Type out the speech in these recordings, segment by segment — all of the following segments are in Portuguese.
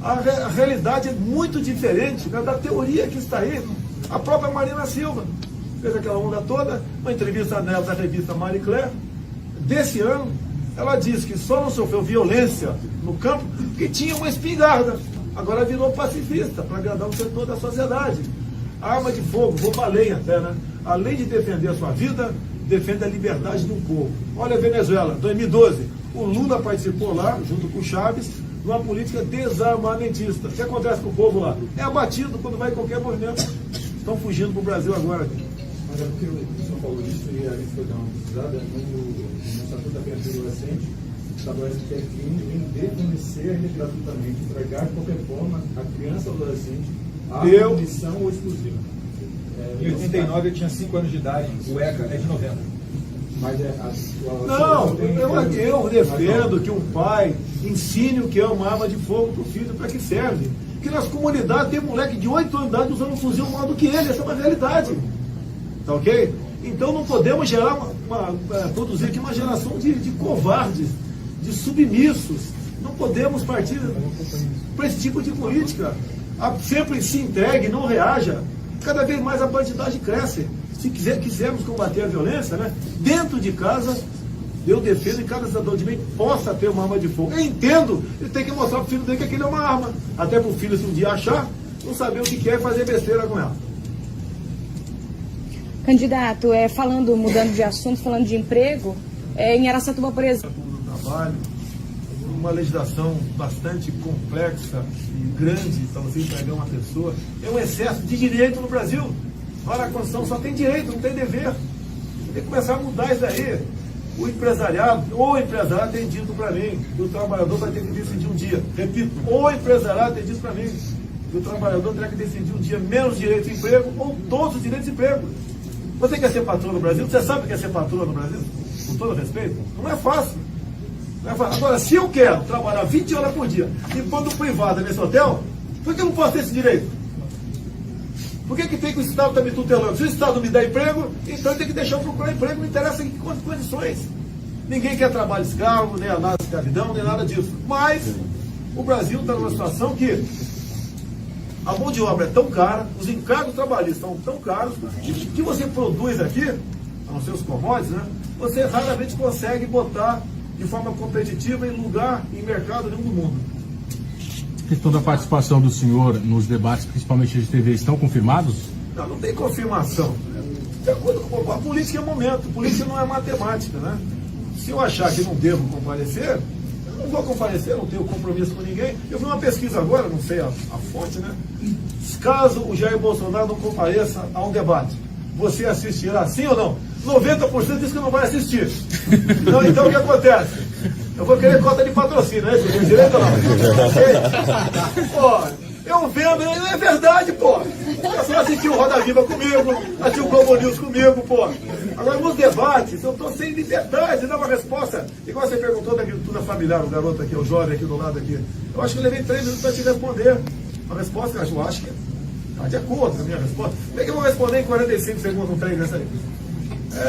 A realidade é muito diferente, né, da teoria que está aí. A própria Marina Silva fez aquela onda toda, uma entrevista nela da revista Marie Claire, desse ano. Ela disse que só não sofreu violência no campo porque tinha uma espingarda. Agora virou pacifista, para agradar um setor da sociedade. A arma de fogo, rouba-lenha até, né? Além de defender a sua vida, defende a liberdade de um povo. Olha a Venezuela, 2012, o Lula participou lá, junto com o Chaves, numa política desarmamentista. O que acontece com o povo lá? É abatido quando vai em qualquer movimento. Estão fugindo para o Brasil agora. Mas é porque o senhor falou isso e a gente foi dar uma pesquisada no Estatuto da Criança e Adolescente, estabelece que é crime fornecer gratuitamente, entregar de qualquer forma a criança ou adolescente a munição ou explosiva. Em 89 eu tinha 5 anos de idade, o ECA é de 90. Mas não, eu defendo que um pai ensine o que é uma arma de fogo para o filho, para que serve. Porque nas comunidades tem moleque de 8 anos de idade usando um fuzil maior do que ele, essa é uma realidade. Tá ok? Então não podemos gerar produzir aqui uma geração de covardes, de submissos. Não podemos partir para esse tipo de política. Sempre se entregue, não reaja. Cada vez mais a bandidagem cresce. Se quisermos combater a violência, né, dentro de casa, eu defendo que cada cidadão de bem possa ter uma arma de fogo. Eu entendo, ele tem que mostrar para o filho dele que aquilo é uma arma. Até para o filho, se um dia achar, não saber o que quer e fazer besteira com ela. Candidato, mudando de assunto, falando de emprego, em Araçatuba, por exemplo. Trabalho, uma legislação bastante complexa e grande para você empregar uma pessoa. É um excesso de direito no Brasil. Olha, a Constituição só tem direito, não tem dever. Tem que começar a mudar isso aí. O empresariado tem dito para mim que o trabalhador vai ter que decidir um dia. Repito, o empresariado tem dito para mim que o trabalhador terá que decidir um dia menos direito de emprego ou todos os direitos de emprego. Você quer ser patrão no Brasil? Você sabe o que é ser patrão no Brasil? Com todo respeito? Não é fácil. Não é fácil. Agora, se eu quero trabalhar 20 horas por dia e pôr no privado nesse hotel, por que eu não posso ter esse direito? Por que tem que o Estado estar me tutelando? Se o Estado me dá emprego, então eu tenho que deixar eu procurar emprego, não interessa em quantas condições. Ninguém quer trabalho escravo, nem a nada de escravidão, nem nada disso. Mas o Brasil está numa situação que a mão de obra é tão cara, os encargos trabalhistas são tão caros, que você produz aqui, a não ser os commodities, né, você raramente consegue botar de forma competitiva em lugar, em mercado nenhum do mundo. A questão da participação do senhor nos debates, principalmente de TV, estão confirmados? Não tem confirmação. De acordo com a política é momento, política não é matemática, né? Se eu achar que não devo comparecer, eu não vou comparecer, não tenho compromisso com ninguém. Eu vi uma pesquisa agora, não sei a fonte, né? Caso o Jair Bolsonaro não compareça a um debate, você assistirá sim ou não? 90% diz que não vai assistir. Então o que acontece? Eu vou querer cota de patrocínio, né? Você tem direito ou não? Pô, eu vendo, é verdade, pô. Você assistiu o Roda Viva comigo, assistiu o Globo News comigo, pô. Agora, nos debates, eu estou sem liberdade, dá uma resposta. Igual você perguntou da agricultura familiar, o garoto aqui, o jovem aqui do lado aqui. Eu acho que eu levei 3 minutos para te responder. A resposta, eu acho que está de acordo com a minha resposta. Como é que eu vou responder em 45 segundos um trem dessa aí?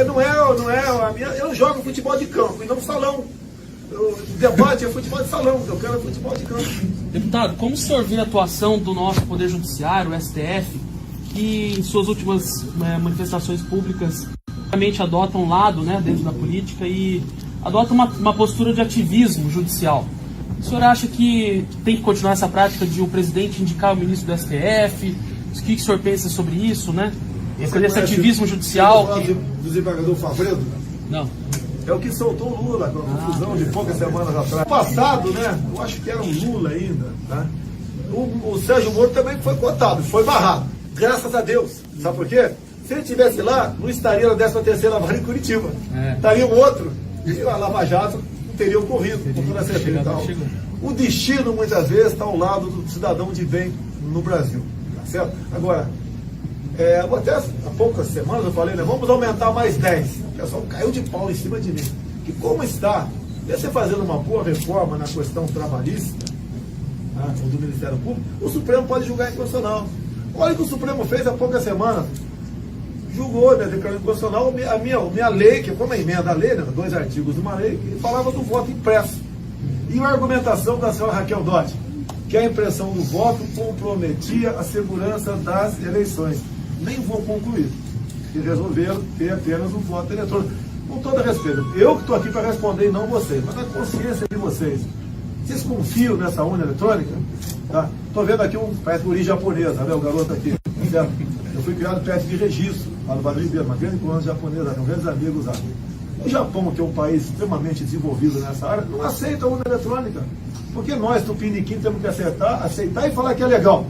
Não é a minha. Eu jogo futebol de campo e não salão. O debate é futebol de salão, eu quero futebol de campo. Deputado, como o senhor vê a atuação do nosso Poder Judiciário, o STF, que em suas últimas manifestações públicas realmente adota um lado, né, dentro da política e adota uma postura de ativismo judicial? O senhor acha que tem que continuar essa prática de o presidente indicar o ministro do STF? O que o senhor pensa sobre isso, né? Esse ativismo judicial. Do desembargador Favredo? Não. É o que soltou o Lula com a confusão de poucas semanas atrás. Passado, né? Eu acho que era o Lula ainda, tá? O Sérgio Moro também foi cotado, foi barrado. Graças a Deus. Sabe por quê? Se ele estivesse lá, não estaria na 13ª Vara em Curitiba. Estaria um outro. E a Lava Jato não teria ocorrido, com toda certeza. O destino, muitas vezes, está ao lado do cidadão de bem no Brasil. Tá certo? Agora, até há poucas semanas eu falei, né? Vamos aumentar mais 10. O pessoal caiu de pau em cima de mim. Que como está, você fazendo uma boa reforma na questão trabalhista, né, do Ministério Público, o Supremo pode julgar inconstitucional. Olha o que o Supremo fez há poucas semanas. Julgou, né, declarou inconstitucional a minha lei, que foi uma emenda à lei, né, 2 artigos de uma lei, que falava do voto impresso. E a argumentação da senhora Raquel Dodge, que a impressão do voto comprometia a segurança das eleições. Nem vou concluir. E resolveram ter apenas um voto eletrônico. Com todo respeito, eu que estou aqui para responder e não vocês, mas na consciência de vocês. Vocês confiam nessa urna eletrônica? Tá? Estou vendo aqui parece de origem japonesa, né, o garoto aqui. Certo? Eu fui criado perto de Registro, lá no Vale do Ribeiro, uma grande colônia japonesa, com grandes amigos lá. O Japão, que é um país extremamente desenvolvido nessa área, não aceita a urna eletrônica. Porque nós, tupiniquim, temos que aceitar e falar que é legal.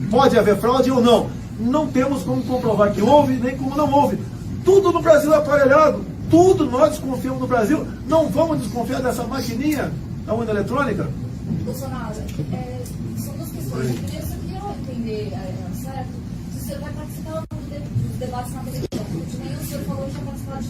Pode haver fraude ou não. Não temos como comprovar que houve, nem como não houve. Tudo no Brasil é aparelhado. Tudo nós desconfiamos no Brasil. Não vamos desconfiar dessa maquininha da urna eletrônica? Bolsonaro, são duas questões. Primeiro, eu queria entender, certo, se o senhor vai participar dos debates na televisão. Porque nem o senhor falou que ia participar de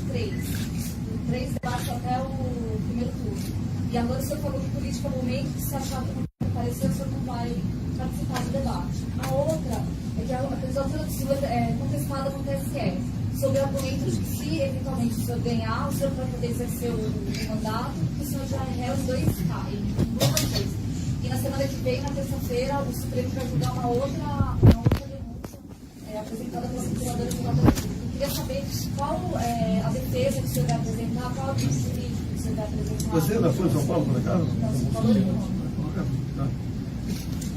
três debates até o primeiro turno. E agora o senhor falou que politicamente, se achar que não vai aparecer, o senhor não vai participar do debate. A outra é que a candidatura do senhor é contestada no TSE, sobre o argumento de que se eventualmente o senhor ganhar, o senhor vai poder exercer o mandato, que o senhor já é os dois caem, duas vezes. E na semana que vem, na terça-feira, o Supremo vai julgar uma outra denúncia apresentada pela Procuradora Geral da República. Eu queria saber qual é a defesa que o senhor vai apresentar, qual é o tipo jurídico que o senhor vai apresentar. Você é da Folha de São Paulo, por acaso? Não, São Paulo não.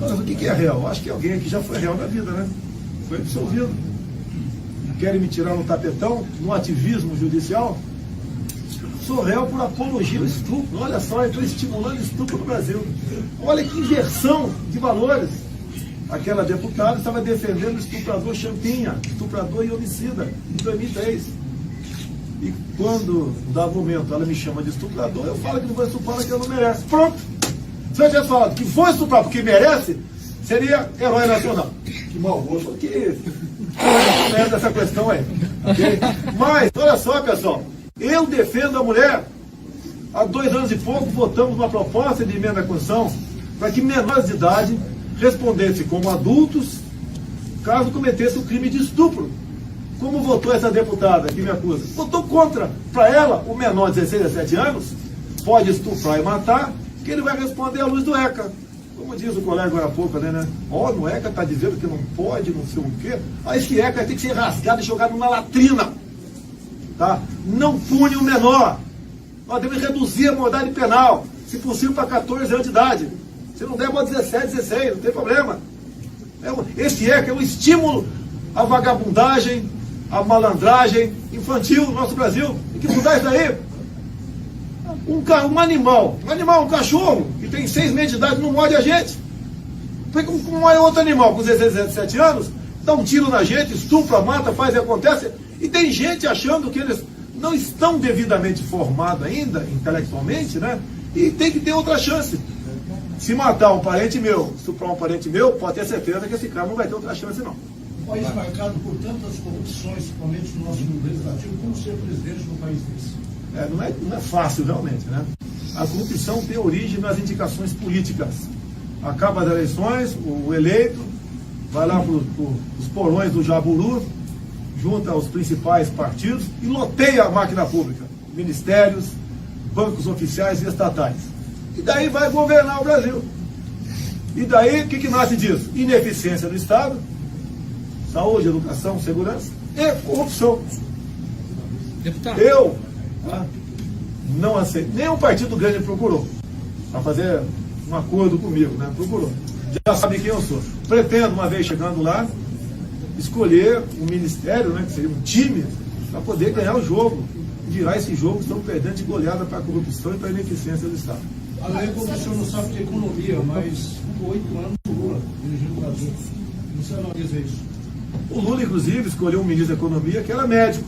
Mas o que é real? Acho que alguém aqui já foi real na vida, né? Foi absolvido. Querem me tirar no tapetão, no ativismo judicial? Sou réu por apologia ao estupro. Olha só, eu estou estimulando estupro no Brasil. Olha que inversão de valores. Aquela deputada estava defendendo o estuprador Champinha, estuprador e homicida, em 2010. E quando, dado momento, ela me chama de estuprador, eu falo que não vou estuprar porque ela não merece. Pronto! Se eu tivesse falado que vou estuprar porque merece, seria herói nacional. Que mau gosto, que essa questão aí. Okay? Mas, olha só, pessoal, eu defendo a mulher. Há 2 anos e pouco votamos uma proposta de emenda à Constituição para que menores de idade respondessem como adultos caso cometesse o crime de estupro. Como votou essa deputada que me acusa? Votou contra. Para ela, o menor de 16 a 17 anos pode estuprar e matar, que ele vai responder à luz do ECA. Como diz o colega agora há pouco, né? Ó, no ECA está dizendo que não pode, não sei o quê. Aí esse ECA tem que ser rasgado e jogado numa latrina. Tá? Não pune o menor. Nós devemos reduzir a modalidade penal, se possível para 14 anos de idade. Se não der, pode 17, 16, não tem problema. Esse ECA é um estímulo à vagabundagem, à malandragem infantil no nosso Brasil. Tem que mudar isso daí. Um animal, um cachorro, que tem 6 meses de idade, não morde a gente. Porque como é outro animal com 16, 17 anos, dá um tiro na gente, estupra, mata, faz e acontece. E tem gente achando que eles não estão devidamente formados ainda, intelectualmente, né? E tem que ter outra chance. Se matar um parente meu, estuprar um parente meu, pode ter certeza que esse cara não vai ter outra chance, não. Um país marcado por tantas corrupções, principalmente no nosso legislativo, como ser presidente de um país desse? Não é fácil, realmente, né? A corrupção tem origem nas indicações políticas. Acaba as eleições, o eleito vai lá para os porões do Jaburu, junta os principais partidos e loteia a máquina pública, ministérios, bancos oficiais e estatais. E daí vai governar o Brasil. E daí, o que nasce disso? Ineficiência do Estado, saúde, educação, segurança e corrupção. Deputado. Eu não aceito. Nenhum partido grande procurou para fazer um acordo comigo, né? Procurou. Já sabe quem eu sou. Pretendo, uma vez chegando lá, escolher um ministério, né, que seria um time, para poder ganhar o jogo. Virar esse jogo, estão perdendo de goleada para a corrupção e para a ineficiência do Estado. Além como o senhor não sabe de economia, mas por 8 anos o Lula dirigindo o Brasil. Não sei não dizer isso. O Lula, inclusive, escolheu um ministro da Economia que era médico.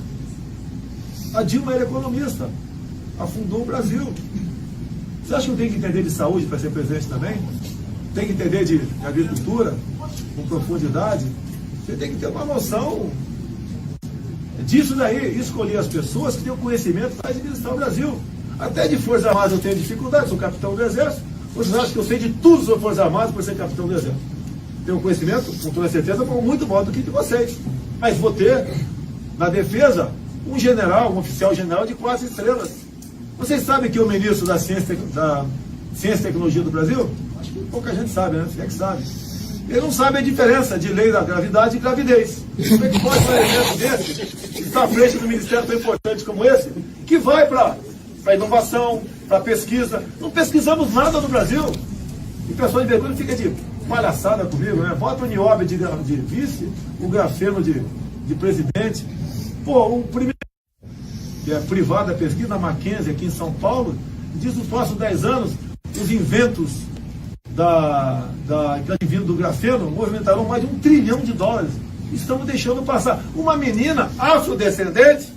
A Dilma era economista. Afundou o Brasil. Você acha que eu tenho que entender de saúde para ser presidente também? Tem que entender de agricultura com profundidade? Você tem que ter uma noção disso daí. Escolher as pessoas que têm o conhecimento para administrar o Brasil. Até de Forças Armadas eu tenho dificuldade, sou capitão do Exército. Vocês acham que eu sei de tudo sobre Forças Armadas por ser capitão do Exército? Tenho conhecimento, com toda certeza, muito maior do que de vocês. Mas vou ter, na defesa, um general, um oficial general de 4 estrelas. Vocês sabem que o ministro da Ciência e Tecnologia do Brasil Acho que pouca gente sabe, né? Você é que sabe. Ele não sabe a diferença de lei da gravidade e gravidez. Como é que pode um evento desse, que está à frente do ministério tão importante como esse, que vai para inovação, para pesquisa? Não pesquisamos nada no Brasil. E o pessoal de vergonha fica de palhaçada comigo, né? Bota o Nióbio de vice, o Grafeno de presidente. Pô, o primeiro, que é privada pesquisa, na Mackenzie, aqui em São Paulo, diz nos próximos 10 anos, os inventos que advindo do grafeno movimentarão mais de $1 trilhão. Estamos deixando passar. Uma menina afrodescendente,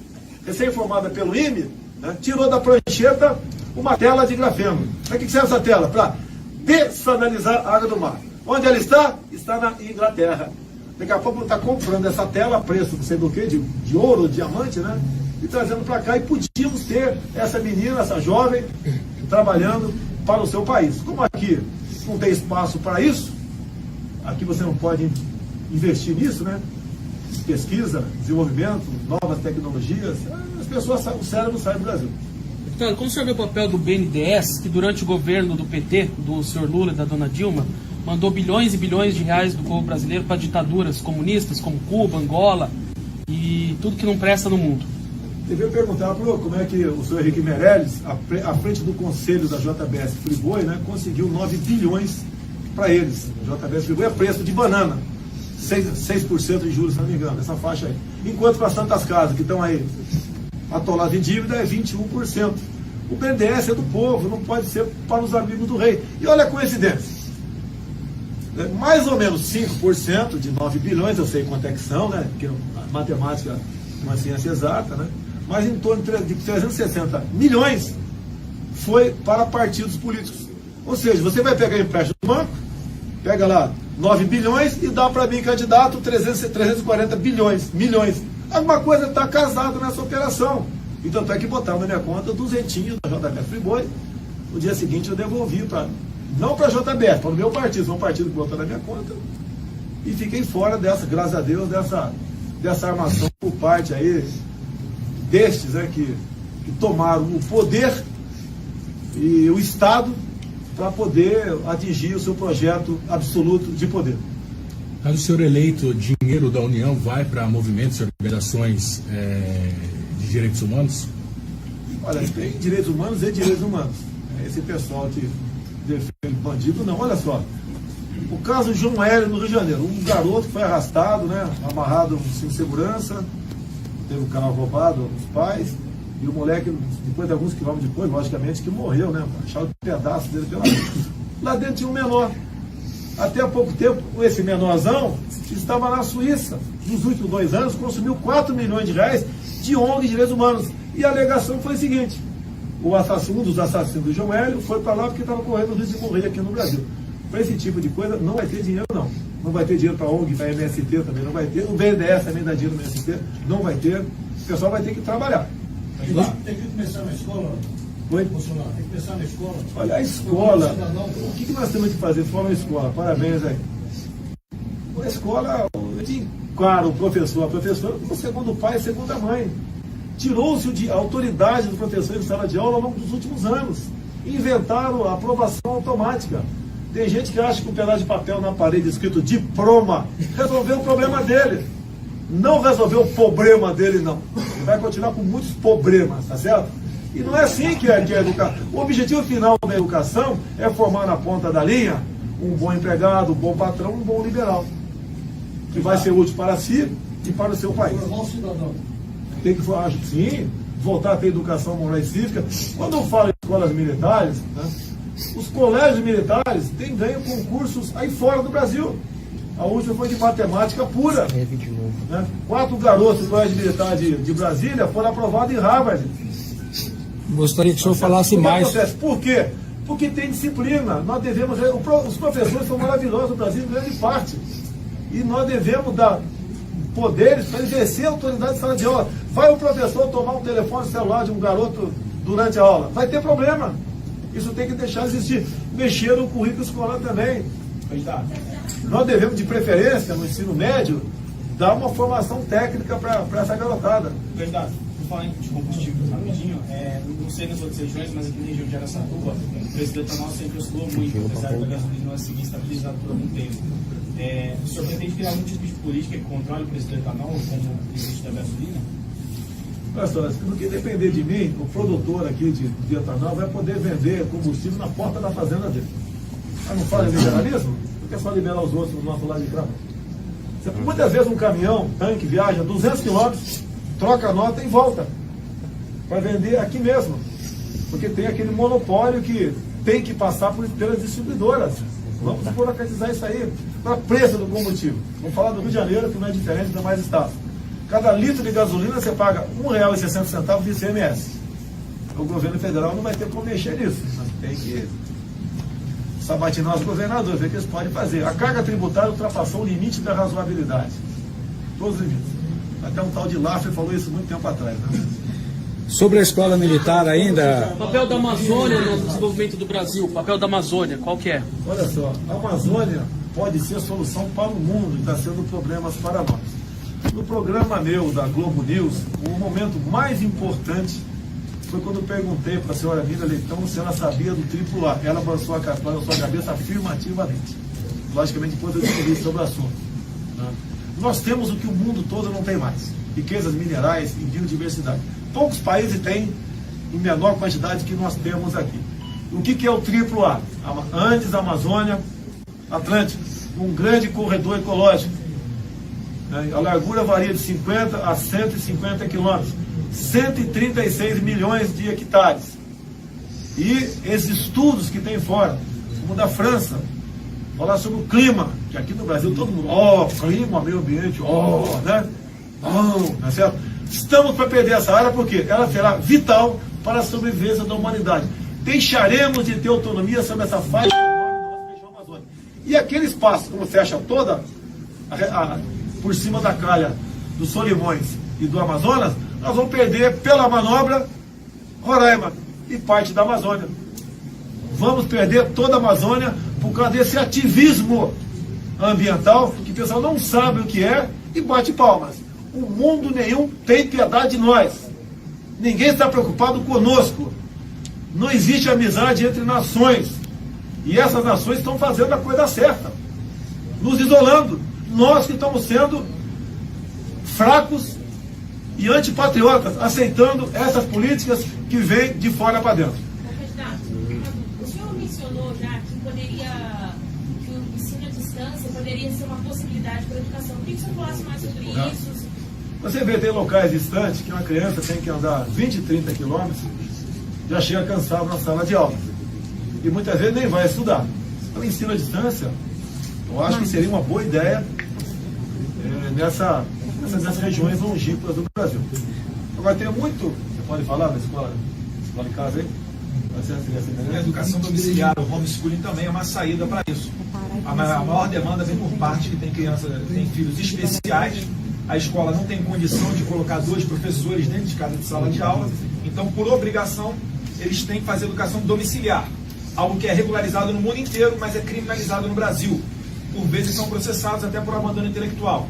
recém-formada pelo IME, né, tirou da prancheta uma tela de grafeno. Para que serve essa tela? Para dessalinizar a água do mar. Onde ela está? Está na Inglaterra. Daqui a pouco está comprando essa tela a preço, não sei do que, de ouro, diamante, né? E trazendo para cá. E podíamos ter essa menina, essa jovem, trabalhando para o seu país. Como aqui não tem espaço para isso, aqui você não pode investir nisso, né? Pesquisa, desenvolvimento, novas tecnologias, as pessoas, o cérebro sai do Brasil. Deputado, como o senhor vê o papel do BNDES, que durante o governo do PT, do senhor Lula e da dona Dilma, mandou bilhões e bilhões de reais do povo brasileiro para ditaduras comunistas como Cuba, Angola e tudo que não presta no mundo? Devia perguntar como é que o senhor Henrique Meirelles, à frente do conselho da JBS Friboi, né, conseguiu 9 bilhões para eles. A JBS Friboi é preço de banana, 6% de juros, se não me engano, essa faixa aí. Enquanto para Santas Casas, que estão aí atoladas em dívida, é 21%. O BNDES é do povo, não pode ser para os amigos do rei. E olha a coincidência. Mais ou menos 5% de 9 bilhões, eu sei quanto é que são, né? Porque a matemática é uma ciência exata, né? Mas em torno de 360 milhões foi para partidos políticos. Ou seja, você vai pegar empréstimo do banco, pega lá 9 bilhões e dá para mim, candidato, 340 milhões. Alguma coisa está casado nessa operação. Então tem que botar na minha conta 200 da JBS Friboi. No dia seguinte eu devolvi não para a JBS, para o meu partido, foi um partido que botou na minha conta. E fiquei fora dessa, graças a Deus, dessa armação por parte aí destes, né, que tomaram o poder e o Estado para poder atingir o seu projeto absoluto de poder. Caso o senhor eleito, dinheiro da União vai para movimentos e organizações de direitos humanos? Olha, tem direitos humanos e direitos humanos. Esse pessoal que defende bandido, não. Olha só, o caso João Hélio no Rio de Janeiro, um garoto que foi arrastado, né, amarrado sem segurança, teve o carro roubado, os pais, e o moleque, depois de alguns quilômetros depois, logicamente, que morreu, né? Acharam pedaços dele pela rua. Lá dentro tinha um menor. Até há pouco tempo, esse menorzão estava na Suíça. Nos últimos 2 anos, consumiu 4 milhões de reais de ONG de direitos humanos. E a alegação foi a seguinte: um dos assassinos do João Hélio foi para lá porque estava correndo o risco de morrer aqui no Brasil. Para esse tipo de coisa, não vai ter dinheiro, não. Não vai ter dinheiro para a ONG, para a MST também não vai ter. O BNDES também dá dinheiro para a MST, não vai ter. O pessoal vai ter que trabalhar. Tem que começar na escola. Oi? Bolsonaro, tem que começar na escola. Olha, a escola. O que nós temos que fazer fora da escola? Parabéns aí. A escola, claro, o professor, a professora, o segundo pai, a segunda mãe. Tirou-se a autoridade do professor em sala de aula ao longo dos últimos anos. Inventaram a aprovação automática. Tem gente que acha que um pedaço de papel na parede escrito diploma resolveu o problema dele. Não resolveu o problema dele, não. Ele vai continuar com muitos problemas, tá certo? E não é assim que é educar. O objetivo final da educação é formar na ponta da linha um bom empregado, um bom patrão, um bom liberal. Que vai ser útil para si e para o seu país. Formar um cidadão. Tem que, sim, voltar a ter educação moral e cívica. Quando eu falo em escolas militares, né, os colégios militares têm ganho concursos aí fora do Brasil. A última foi de matemática pura. Né? 4 garotos do colégio militar de Brasília foram aprovados em Harvard. Gostaria que o senhor falasse mais. Por quê? Porque tem disciplina. Nós devemos. Os professores são maravilhosos no Brasil, em grande parte. E nós devemos dar poderes para exercer a autoridade de sala de aula. Vai o professor tomar um telefone celular de um garoto durante a aula? Vai ter problema. Isso tem que deixar de existir. Mexer no currículo escolar também. Nós devemos, de preferência, no ensino médio, dar uma formação técnica para essa garotada. Verdade. Por falar de combustível, rapidinho, não sei nas outras regiões, mas aqui na região de Araçatuba, o preço do etanol sempre oscilou muito, apesar da gasolina não seguir estabilizado por algum tempo. O senhor pretende criar algum tipo de política que controle o preço do etanol, como existe da gasolina? Olha só, se não depender de mim, o produtor aqui de etanol vai poder vender combustível na porta da fazenda dele. Mas não fala em liberalismo? Por que só liberar os outros no nosso lado de cá? Muitas vezes um caminhão, tanque, viaja 200 quilômetros, troca a nota e volta para vender aqui mesmo. Porque tem aquele monopólio que tem que passar pelas distribuidoras. Vamos burocratizar isso aí para preço do combustível. Vamos falar do Rio de Janeiro, que não é diferente dos demais estados. Cada litro de gasolina você paga R$ 1,60 de ICMS. O governo federal não vai ter como mexer nisso. Tem que sabatinar os governadores, ver o que eles podem fazer. A carga tributária ultrapassou o limite da razoabilidade. Todos os limites. Até um tal de Laffer falou isso muito tempo atrás. Né? Sobre a escola militar ainda... O papel da Amazônia no desenvolvimento do Brasil, o papel da Amazônia, qual que é? Olha só, a Amazônia pode ser a solução para o mundo e está sendo problemas para nós. No programa meu da Globo News, o momento mais importante foi quando eu perguntei para a senhora Mira Leitão se ela sabia do AAA. Ela balançou a cabeça afirmativamente. Logicamente, depois eu descobri sobre o assunto. Né? Nós temos o que o mundo todo não tem mais: riquezas minerais e biodiversidade. Poucos países têm em menor quantidade que nós temos aqui. O que é o AAA? Andes, Amazônia, Atlântico, um grande corredor ecológico. A largura varia de 50 a 150 quilômetros, 136 milhões de hectares. E esses estudos que tem fora, como o da França, falar sobre o clima, que aqui no Brasil todo mundo, clima, meio ambiente, né? Tá certo? Estamos para perder essa área porque ela será vital para a sobrevivência da humanidade. Deixaremos de ter autonomia sobre essa faixa da nossa região amazônica. E aquele espaço, como fecha toda por cima da calha dos Solimões e do Amazonas, nós vamos perder pela manobra Roraima e parte da Amazônia. Vamos perder toda a Amazônia por causa desse ativismo ambiental, que o pessoal não sabe o que é e bate palmas. O mundo nenhum tem piedade de nós. Ninguém está preocupado conosco. Não existe amizade entre nações. E essas nações estão fazendo a coisa certa, nos isolando. Nós que estamos sendo fracos e antipatriotas, aceitando essas políticas que vêm de fora para dentro. O senhor mencionou já que o ensino à distância poderia ser uma possibilidade para a educação. Queria que o senhor falasse mais sobre isso. Você vê, tem locais distantes que uma criança tem que andar 20, 30 quilômetros, já chega cansado na sala de aula. E muitas vezes nem vai estudar. Então, ensino à distância, eu acho que seria uma boa ideia nessas regiões longínquas do Brasil. Agora, tem muito, você pode falar da escola de casa aí? A educação domiciliar, o homeschooling também é uma saída para isso. A maior demanda vem por parte que tem tem filhos especiais. A escola não tem condição de colocar 2 professores dentro de cada sala de aula. Então, por obrigação, eles têm que fazer educação domiciliar. Algo que é regularizado no mundo inteiro, mas é criminalizado no Brasil. Por vezes são processados até por abandono intelectual.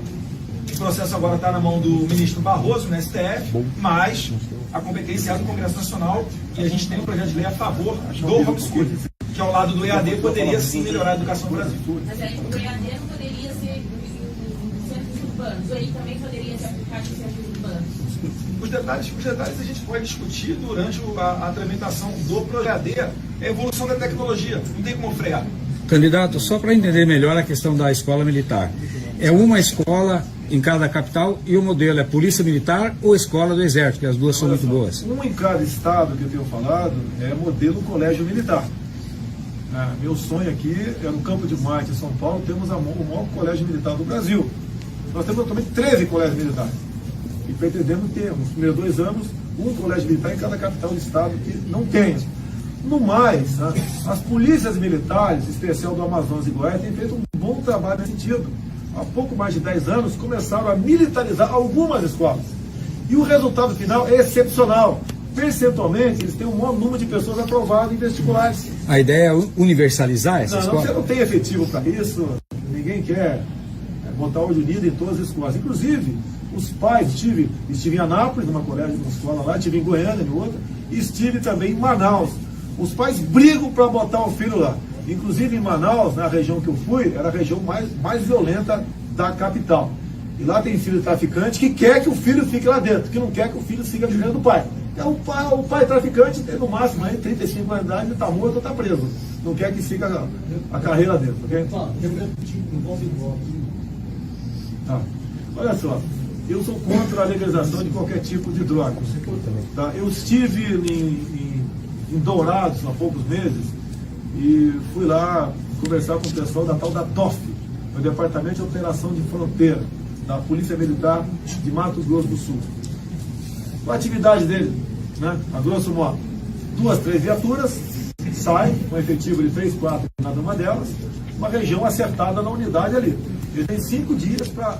O processo agora está na mão do ministro Barroso, no STF, mas a competência é do Congresso Nacional e a gente tem um projeto de lei a favor do homeschooling, que ao lado do EAD poderia sim melhorar a educação no Brasil. Mas aí o EAD não poderia ser em centros urbanos, ou ele também poderia ser aplicado em centros urbanos? Os detalhes a gente pode discutir durante a tramitação do projeto. É a evolução da tecnologia, não tem como frear. Candidato, só para entender melhor a questão da escola militar. É uma escola em cada capital e o modelo é Polícia Militar ou Escola do Exército, que as duas são muito boas? Um em cada estado que eu tenho falado é modelo Colégio Militar. Meu sonho aqui é no Campo de Marte, em São Paulo, temos o maior colégio militar do Brasil. Nós temos atualmente 13 colégios militares. E pretendemos ter, nos primeiros 2 anos, um colégio militar em cada capital do estado que não tem. No mais, as polícias militares, em especial do Amazonas e Goiás, têm feito um bom trabalho nesse sentido. Há pouco mais de 10 anos, começaram a militarizar algumas escolas. E o resultado final é excepcional. Percentualmente, eles têm um maior número de pessoas aprovadas em vestibulares. A ideia é universalizar essa escola? Você não tem efetivo para isso. Ninguém quer botar olho unido em todas as escolas. Inclusive, Os pais, estive em Anápolis, numa colégio, numa escola lá, estive em Goiânia, em outra, e estive também em Manaus. Os pais brigam para botar o filho lá. Inclusive em Manaus, na região que eu fui, era a região mais violenta da capital. E lá tem filho traficante que quer que o filho fique lá dentro, que não quer que o filho siga vivendo do pai. Então, o pai traficante tem no máximo aí 35 anos de idade, está morto ou está preso. Não quer que siga a carreira dentro, ok? Tá. Olha só, eu sou contra a legalização de qualquer tipo de droga. Tá? Eu estive em Dourados há poucos meses e fui lá conversar com o pessoal da tal da TOF, o Departamento de Operação de Fronteira, da Polícia Militar de Mato Grosso do Sul. A atividade dele, né, a grosso modo, 2, 3 viaturas, sai com um efetivo de 3, 4 em cada uma delas, uma região acertada na unidade ali. Ele tem 5 dias para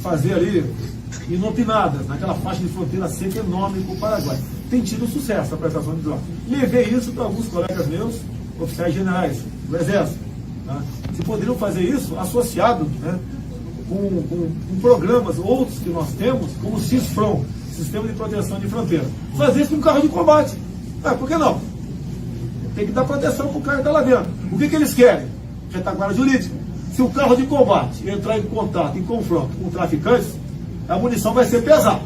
fazer ali inopinadas, naquela faixa de fronteira seca enorme com o Paraguai. Tem tido sucesso a prestação de drogas. Levei isso para alguns colegas meus, oficiais generais do Exército. Tá? Se poderiam fazer isso associado, né, com programas, outros que nós temos, como o CISFRON, Sistema de Proteção de Fronteira. Fazer isso com carro de combate. Por que não? Tem que dar proteção para o cara que está lá dentro. O que eles querem? Retaguarda jurídica. Se o carro de combate entrar em contato, em confronto com traficantes, a munição vai ser pesada.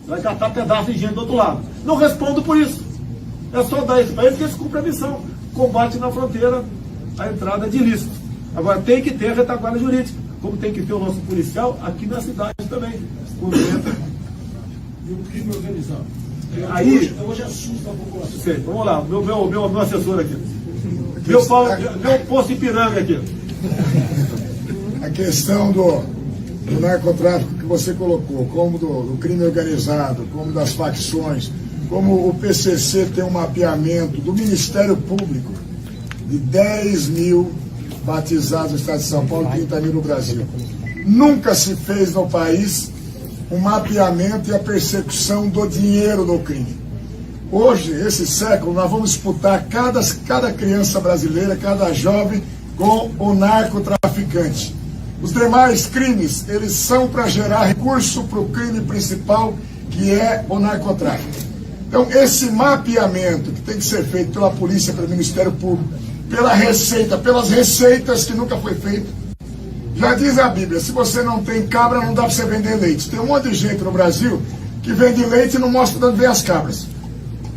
Você vai catar pedaços de gente do outro lado. Não respondo por isso. É só dar isso para eles que eles cumprem a missão. Combate na fronteira, a entrada de ilícito. Agora tem que ter a retaguarda jurídica, como tem que ter o nosso policial aqui na cidade também. E o crime organizado? Aí, hoje assusta a população. Sei, vamos lá, meu assessor aqui. Meu posto Ipiranga aqui. A questão do narcotráfico que você colocou, como do crime organizado, como das facções, como o PCC tem um mapeamento do Ministério Público de 10 mil batizados no estado de São Paulo e 30 mil no Brasil. Nunca se fez no país um mapeamento e a persecução do dinheiro do crime. Hoje, esse século, nós vamos disputar cada criança brasileira, cada jovem com o narcotraficante. Os demais crimes, eles são para gerar recurso para o crime principal, que é o narcotráfico. Então, esse mapeamento que tem que ser feito pela polícia, pelo Ministério Público, pela Receita, pelas receitas que nunca foi feito. Já diz a Bíblia, se você não tem cabra, não dá para você vender leite. Tem um monte de gente no Brasil que vende leite e não mostra de onde vem as cabras.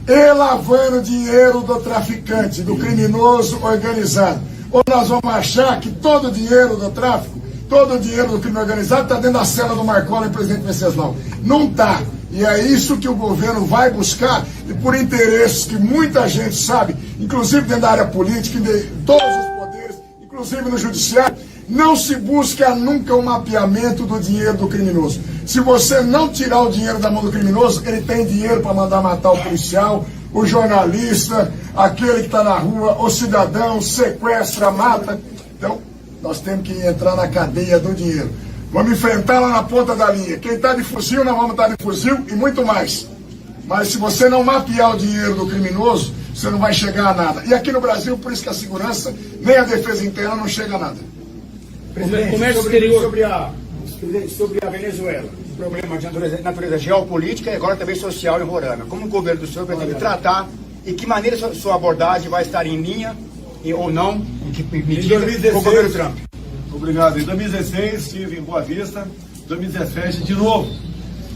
E lavando dinheiro do traficante, do criminoso organizado. Ou nós vamos achar que todo o dinheiro do tráfico, todo o dinheiro do crime organizado está dentro da cela do Marcola e presidente Venceslau. Não está. E é isso que o governo vai buscar, e por interesses que muita gente sabe, inclusive dentro da área política, de todos os poderes, inclusive no judiciário, não se busca nunca o mapeamento do dinheiro do criminoso. Se você não tirar o dinheiro da mão do criminoso, ele tem dinheiro para mandar matar o policial, o jornalista, aquele que está na rua, o cidadão, sequestra, mata. Então, nós temos que entrar na cadeia do dinheiro. Vamos enfrentar lá na ponta da linha. Quem está de fuzil, nós vamos estar de fuzil e muito mais. Mas se você não mapear o dinheiro do criminoso, você não vai chegar a nada. E aqui no Brasil, por isso que a segurança, nem a defesa interna não chega a nada. Presidente, sobre a Venezuela, o problema de natureza geopolítica e agora também social em Roraima. Como o governo do senhor pretende tratar e que maneira sua abordagem vai estar em linha ou não, em que medida com o governo Trump? Obrigado. Em 2016 estive em Boa Vista, 2017 de novo.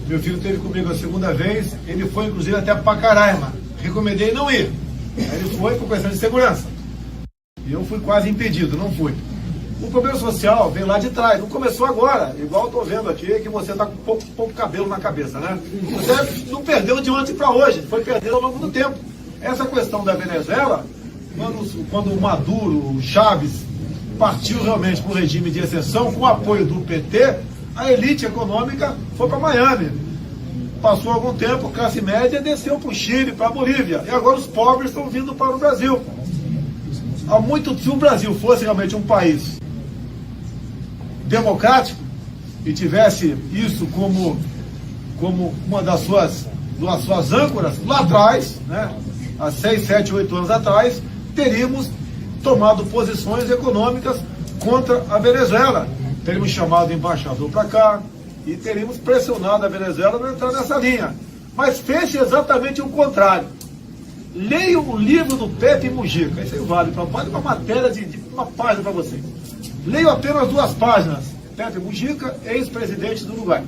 Meu filho esteve comigo a segunda vez, ele foi inclusive até Pacaraima. Recomendei não ir. Aí ele foi por questão de segurança. E eu fui quase impedido, não fui. O problema social vem lá de trás, não começou agora, igual eu estou vendo aqui, que você está com pouco cabelo na cabeça, né? Você não perdeu de ontem para hoje, foi perdendo ao longo do tempo. Essa questão da Venezuela, quando o Maduro, o Chaves, partiu realmente para o regime de exceção, com o apoio do PT, a elite econômica foi para Miami. Passou algum tempo, classe média desceu para o Chile, para a Bolívia, e agora os pobres estão vindo para o Brasil. Se o Brasil fosse realmente um país democrático e tivesse isso como uma das suas âncoras, lá atrás, né, há 6, 7, 8 anos atrás, teríamos tomado posições econômicas contra a Venezuela. teríamos chamado o embaixador para cá e teríamos pressionado a Venezuela para entrar nessa linha. Mas fez exatamente o contrário. Leia o livro do Pepe Mujica, isso aí vale uma matéria de uma página para vocês. Leio apenas 2 páginas. Pepe Mujica, ex-presidente do Uruguai,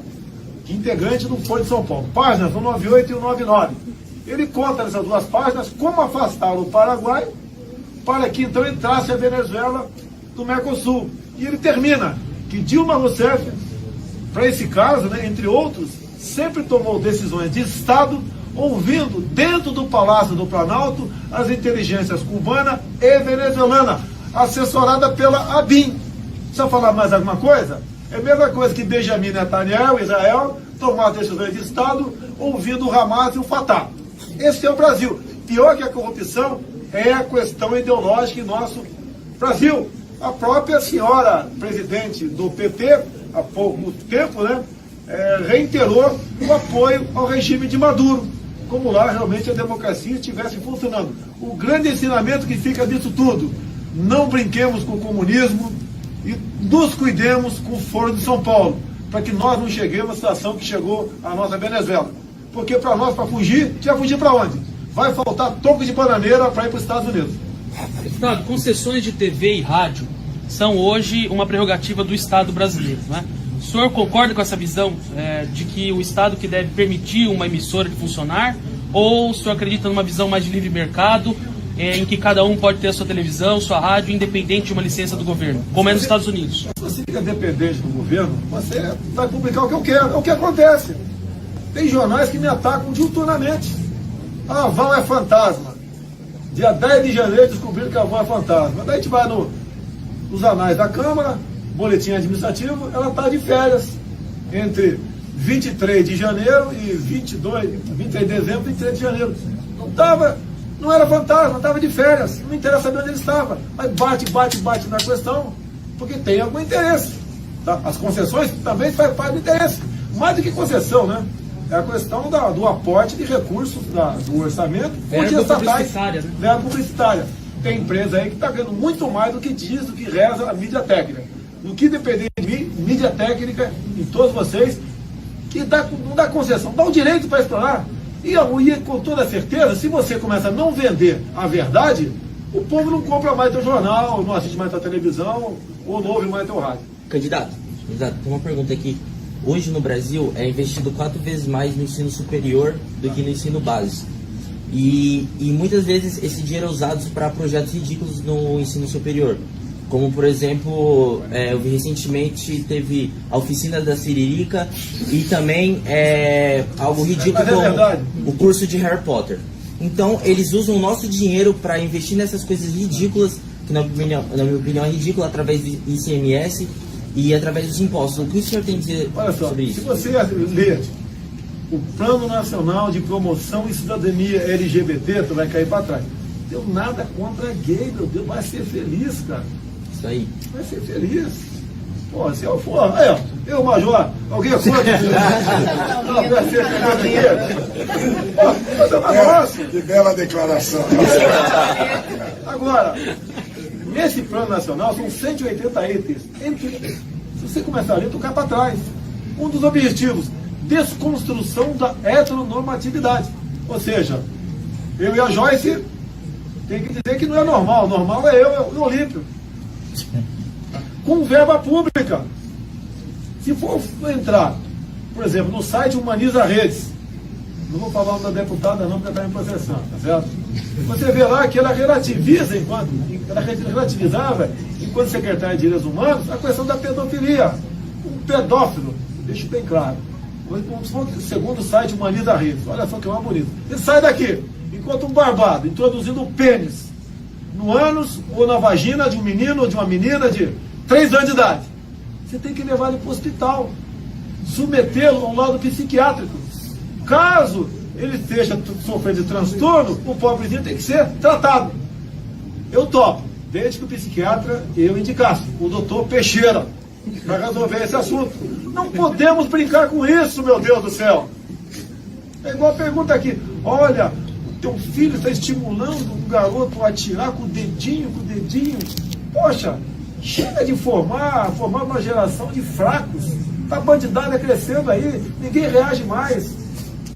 integrante do Foro de São Paulo. Páginas 198 e 199. Ele conta nessas 2 páginas como afastaram o Paraguai para que então entrasse a Venezuela do Mercosul. E ele termina que Dilma Rousseff, para esse caso, né, entre outros, sempre tomou decisões de Estado ouvindo dentro do Palácio do Planalto as inteligências cubana e venezuelana, assessorada pela ABIN. Precisa falar mais alguma coisa? É a mesma coisa que Benjamin Netanyahu, Israel, tomar decisões de Estado ouvindo o Hamas e o Fatah. Esse é o Brasil. Pior que a corrupção é a questão ideológica em nosso Brasil. A própria senhora presidente do PT, há pouco tempo, né, reiterou o apoio ao regime de Maduro, como lá realmente a democracia estivesse funcionando. O grande ensinamento que fica disso tudo: não brinquemos com o comunismo e nos cuidemos com o Foro de São Paulo, para que nós não cheguemos à situação que chegou a nossa Venezuela. Porque para nós, para fugir, tinha que fugir para onde? Vai faltar toco de bananeira para ir para os Estados Unidos. Deputado, concessões de TV e rádio são hoje uma prerrogativa do Estado brasileiro, né? O senhor concorda com essa visão de que o Estado que deve permitir uma emissora de funcionar, ou o senhor acredita numa visão mais de livre mercado, em que cada um pode ter a sua televisão, sua rádio, independente de uma licença do governo, como é nos Estados Unidos? Se você fica dependente do governo, você vai publicar o que eu quero. É o que acontece. Tem jornais que me atacam diuturnamente. A Aval é fantasma. Dia 10 de janeiro descobriram que a Aval é fantasma. Daí a gente vai nos anais da Câmara, boletim administrativo, ela está de férias entre 23 de janeiro e 23 de dezembro e 23 de janeiro. Não era fantasma, estava de férias, não interessa saber onde ele estava. Mas bate na questão, porque tem algum interesse. Tá? As concessões também fazem parte do interesse. Mais do que concessão, né? É a questão do aporte de recursos do orçamento, verba publicitária, né? Verba publicitária. Tem empresa aí que está ganhando muito mais do que diz, do que reza a mídia técnica. No que depender de mim, mídia técnica, em todos vocês, que não dá concessão, dá o direito para explorar. E com toda certeza, se você começa a não vender a verdade, o povo não compra mais teu jornal, não assiste mais tua televisão, ou não ouve mais teu rádio. Candidato, tem uma pergunta aqui. Hoje no Brasil é investido 4 vezes mais no ensino superior do que no ensino básico. E muitas vezes esse dinheiro é usado para projetos ridículos no ensino superior. Como, por exemplo, eu vi recentemente, teve a oficina da Siririca e também algo ridículo como o curso de Harry Potter. Então, eles usam o nosso dinheiro para investir nessas coisas ridículas, que na minha opinião é ridícula, através do ICMS e através dos impostos. O que o senhor tem a dizer sobre isso? Se você ler o Plano Nacional de Promoção e Cidadania LGBT, tu vai cair para trás. Deu nada contra gay, meu Deus, vai ser feliz, cara. Isso aí. Vai ser feliz. Pô, se eu for. Aí, ó, Major, alguém é contra? Não, vai ser feliz. Pô, que bela declaração. Agora, nesse Plano Nacional são 180 itens. Se você começar a ler, tu cai para trás. Um dos objetivos, desconstrução da heteronormatividade. Ou seja, eu e a Joyce tem que dizer que não é normal. Normal é eu e o Olímpio. Com verba pública. Se for entrar, por exemplo, no site Humaniza Redes, não vou falar o nome da deputada não, porque está em processão, tá certo? Você vê lá que ela relativiza, ela relativizava, enquanto secretária de Direitos Humanos, a questão da pedofilia. Um pedófilo, deixa bem claro. Segundo o site Humaniza Redes, olha só que é uma bonita. Ele sai daqui, enquanto um barbado, introduzindo o pênis no ânus ou na vagina de um menino ou de uma menina de 3 anos de idade. Você tem que levar ele para o hospital, submetê-lo a um lado psiquiátrico. Caso ele esteja sofrendo de transtorno, o pobrezinho tem que ser tratado. Eu topo, desde que o psiquiatra eu indicasse, o doutor Peixeira, para resolver esse assunto. Não podemos brincar com isso, meu Deus do céu. É igual a pergunta aqui, olha, teu filho está estimulando o garoto a atirar com o dedinho. Poxa, Chega de formar uma geração de fracos. Está a bandidada crescendo aí, ninguém reage mais.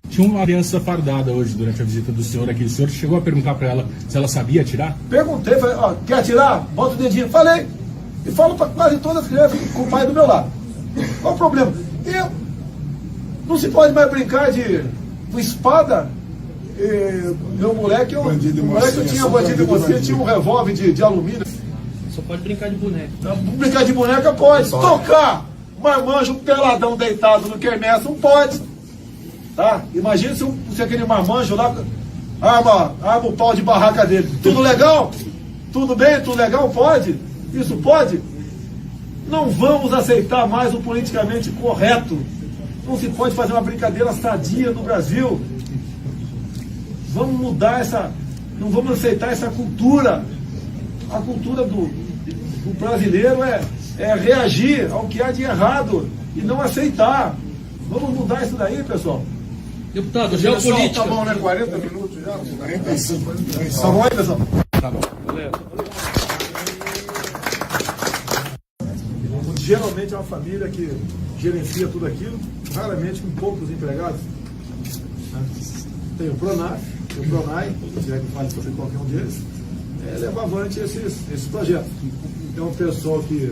Tinha uma criança fardada hoje durante a visita do senhor aqui. O senhor chegou a perguntar para ela se ela sabia atirar? Perguntei, falei, ó, quer atirar? Bota o dedinho. Falei. E falo para quase todas as crianças com o pai do meu lado. Qual o problema? Não se pode mais brincar com espada. Meu moleque, eu tinha bandido de mocinha, tinha um revólver de alumínio. Só pode brincar de boneca. Brincar de boneca pode. Tocar marmanjo, um peladão deitado no quermesse, não pode. Tá? Imagina se aquele marmanjo lá arma o pau de barraca dele. Tudo legal? Tudo bem? Tudo legal? Pode? Isso pode? Não vamos aceitar mais o politicamente correto. Não se pode fazer uma brincadeira sadia no Brasil. Vamos mudar não vamos aceitar essa cultura. A cultura do brasileiro é reagir ao que há de errado e não aceitar. Vamos mudar isso daí, pessoal. Deputado, geopolítica. Tá bom, né? 40 minutos já? 45. Tá bom aí, pessoal? Tá bom. Geralmente é uma família que gerencia tudo aquilo, raramente com poucos empregados. Tem o PRONAF, tem o PRONAI, se tiver que falar sobre qualquer um deles, levar avante esse projeto. É um pessoal que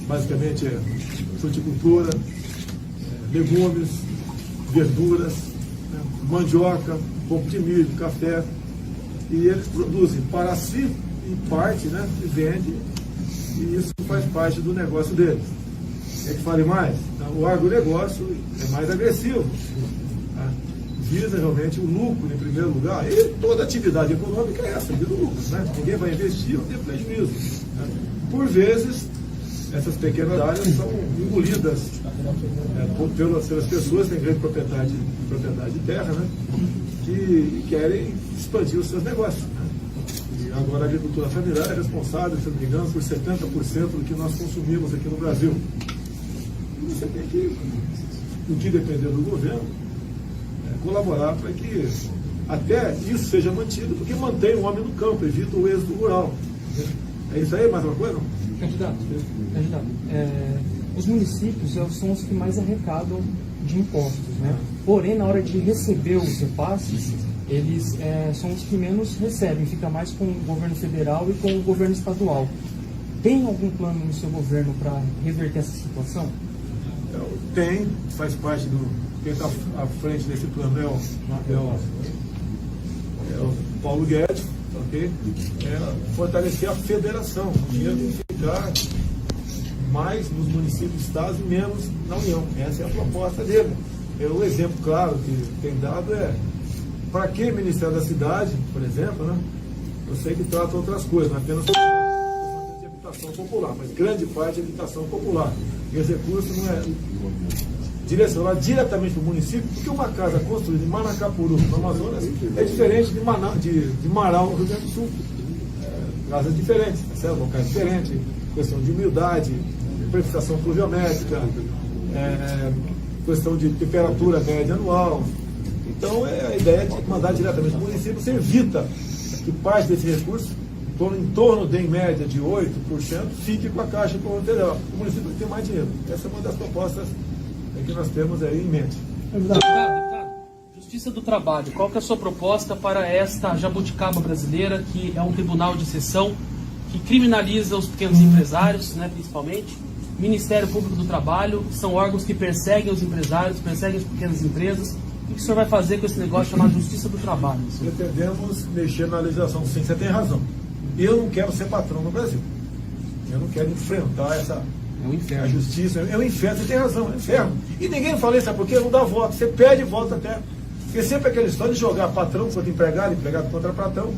basicamente é fruticultura, legumes, verduras, mandioca, um pouco de milho, café, e eles produzem para si e parte, e vende, e isso faz parte do negócio deles. Quer que fale mais? O agronegócio é mais agressivo, visa realmente o lucro em primeiro lugar, e toda atividade econômica é essa, visa o lucro, ninguém vai investir ou ter prejuízo. Por vezes, essas pequenas áreas são engolidas pelas pessoas que têm grande propriedade de terra, que querem expandir os seus negócios. E agora a agricultura familiar é responsável, se não me engano, por 70% do que nós consumimos aqui no Brasil. E você tem que, no que depender do governo, colaborar para que até isso seja mantido, porque mantém o homem no campo, evita o êxodo rural. É isso aí, mais uma coisa? Candidato, os municípios são os que mais arrecadam de impostos, Porém, na hora de receber os repasses, eles são os que menos recebem, fica mais com o governo federal e com o governo estadual. Tem algum plano no seu governo para reverter essa situação? Tem, faz parte do... Quem está à frente desse plano é o Paulo Guedes, ok? Fortalecer a federação, o dinheiro tem que ficar mais nos municípios, estados e menos na União. Essa é a proposta dele. O exemplo claro que tem dado para que Ministério da Cidade, por exemplo, eu sei que trata outras coisas, não apenas de habitação popular, mas grande parte é habitação popular. E esse recurso não é direcionado diretamente para o município, porque uma casa construída em Manacapuru, no Amazonas, é diferente de Marau, no Rio Grande do Sul. Casas diferentes, locais diferentes, questão de humildade, precipitação pluviométrica, questão de temperatura média anual. Então, a ideia é de mandar diretamente para o município, você evita que parte desse recurso, em torno de, em média, de 8%, fique com a Caixa Econômica Federal. O município tem mais dinheiro. Essa é uma das propostas que nós temos aí em mente. Deputado, Justiça do Trabalho, qual que é a sua proposta para esta jabuticaba brasileira, que é um tribunal de exceção, que criminaliza os pequenos empresários, principalmente, Ministério Público do Trabalho, são órgãos que perseguem os empresários, perseguem as pequenas empresas. O que o senhor vai fazer com esse negócio chamado Justiça do Trabalho? Pretendemos mexer na legislação, sim, você tem razão. Eu não quero ser patrão no Brasil. Eu não quero enfrentar a justiça. É um inferno, você tem razão, é um inferno. E ninguém fala isso, porque não dá voto. Você perde voto até. Porque sempre aquela história de jogar patrão contra empregado, empregado contra patrão.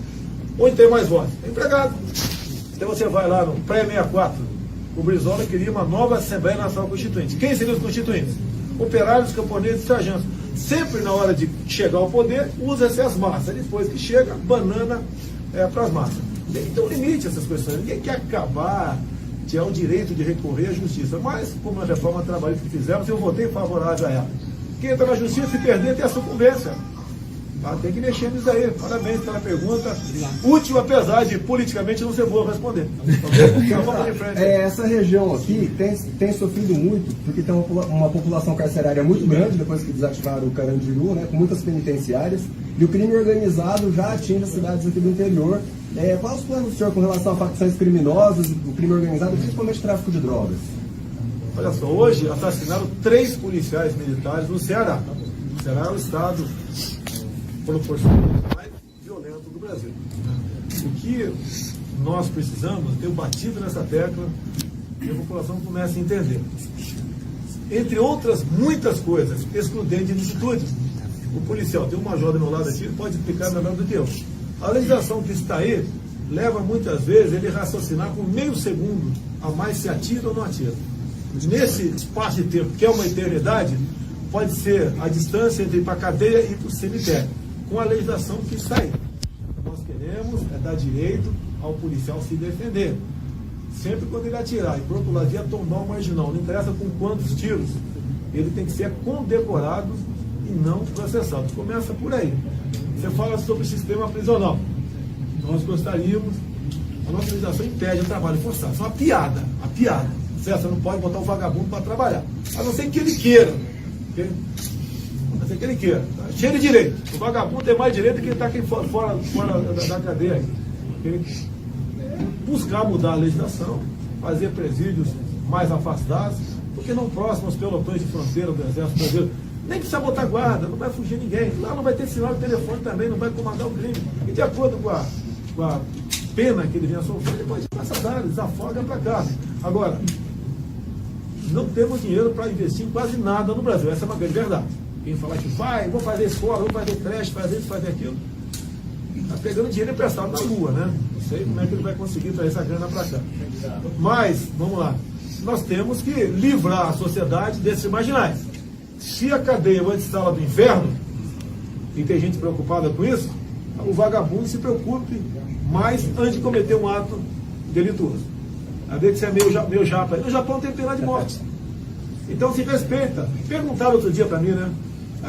Onde tem mais votos? Empregado. Então você vai lá no pré-64. O Brizola queria uma nova Assembleia Nacional Constituinte. Quem seriam os constituintes? Operários, camponeses e sargentos. Sempre na hora de chegar ao poder, usa-se as massas. Depois que chega, banana para as massas. Tem um limite essas questões. Ninguém quer acabar de ter o direito de recorrer à justiça. Mas, como a reforma trabalhista que fizemos, eu votei favorável a ela. Quem entra na justiça, se perder, tem a sucumbência. Tá? Tem que mexer nisso aí. Parabéns pela pergunta. Útil, apesar de politicamente não ser boa responder. Então, vamos de frente. Essa região aqui tem sofrido muito, porque tem uma população carcerária muito grande, depois que desativaram o Carandiru, né, com muitas penitenciárias, e o crime organizado já atinge as cidades aqui do interior. Qual os planos do senhor com relação a facções criminosas, o crime organizado, principalmente tráfico de drogas? Olha só, hoje assassinaram 3 policiais militares no Ceará. O Ceará é o estado proporcionalmente mais violento do Brasil. O que nós precisamos, ter batido nessa tecla, e a população começa a entender. Entre outras muitas coisas, excludente de ilicitude. O policial, tem um major do meu lado aqui, pode explicar melhor do que eu. A legislação que está aí leva muitas vezes ele raciocinar com meio segundo a mais se atira ou não atira. Nesse espaço de tempo, que é uma eternidade, pode ser a distância entre ir para a cadeia e ir para o cemitério, com a legislação que está aí. Nós queremos dar direito ao policial se defender. Sempre quando ele atirar e por outro lado ia tombar o marginal, não interessa com quantos tiros, ele tem que ser condecorado e não processado. Começa por aí. Você fala sobre o sistema prisional. Nós gostaríamos, a nossa legislação impede o trabalho forçado. Isso é uma piada. Você não pode botar um vagabundo para trabalhar. A não ser que ele queira. Okay? A não ser que ele queira. Tá? Cheio de direito. O vagabundo tem mais direito do que ele está aqui fora da cadeia. Okay? Buscar mudar a legislação, fazer presídios mais afastados, porque não próximos aos pelotões de fronteira do Exército Brasileiro. Nem precisa botar guarda, não vai fugir ninguém. Lá não vai ter sinal de telefone também, não vai comandar o crime. E de acordo com a pena que ele vinha sofrer, ele pode passar dar, desafoga para cá. Agora, não temos dinheiro para investir em quase nada no Brasil. Essa é uma grande verdade. Quem falar que vou fazer escola, vou fazer creche, fazer isso, fazer aquilo, está pegando dinheiro emprestado na rua, né? Não sei como é que ele vai conseguir trazer essa grana para cá. Mas, vamos lá, nós temos que livrar a sociedade desses marginais. Se a cadeia é uma antessala do inferno, e tem gente preocupada com isso, o vagabundo se preocupe mais antes de cometer um ato delituoso. A ver que você é meio japa. No Japão tem pena de morte. Então se respeita. Perguntaram outro dia para mim, né?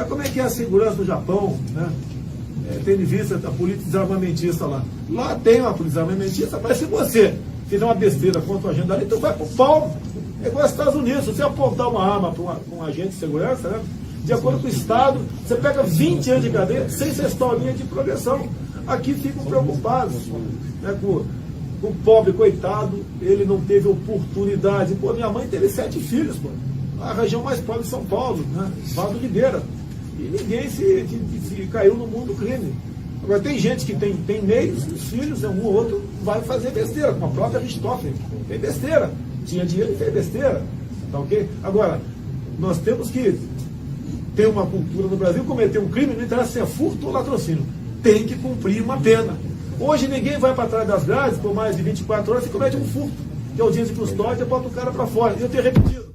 Como é que é a segurança do Japão, né? Tendo em vista a política desarmamentista lá. Lá tem uma política desarmamentista, mas se você fizer uma besteira contra o agente da lei, então vai pro pau. É igual aos Estados Unidos. Se você apontar uma arma para um agente de segurança, né? De acordo com o Estado, você pega 20 anos de cadeia sem ser historinha de progressão. Aqui ficam preocupados, né, com o pobre coitado, ele não teve oportunidade. Pô, minha mãe teve 7 filhos, pô. A região mais pobre de São Paulo, né? Vado de Ribeira. E ninguém se caiu no mundo do crime. Agora tem gente que tem meios, os filhos, um ou outro vai fazer besteira, como a própria Richthofen. Tem besteira. Tinha dinheiro e fez besteira. Tá ok? Agora, nós temos que ter uma cultura no Brasil, cometer um crime, não interessa se é furto ou latrocínio. Tem que cumprir uma pena. Hoje ninguém vai para trás das grades por mais de 24 horas e comete um furto, que é audiência de custódia, bota o cara para fora. E eu tenho repetido.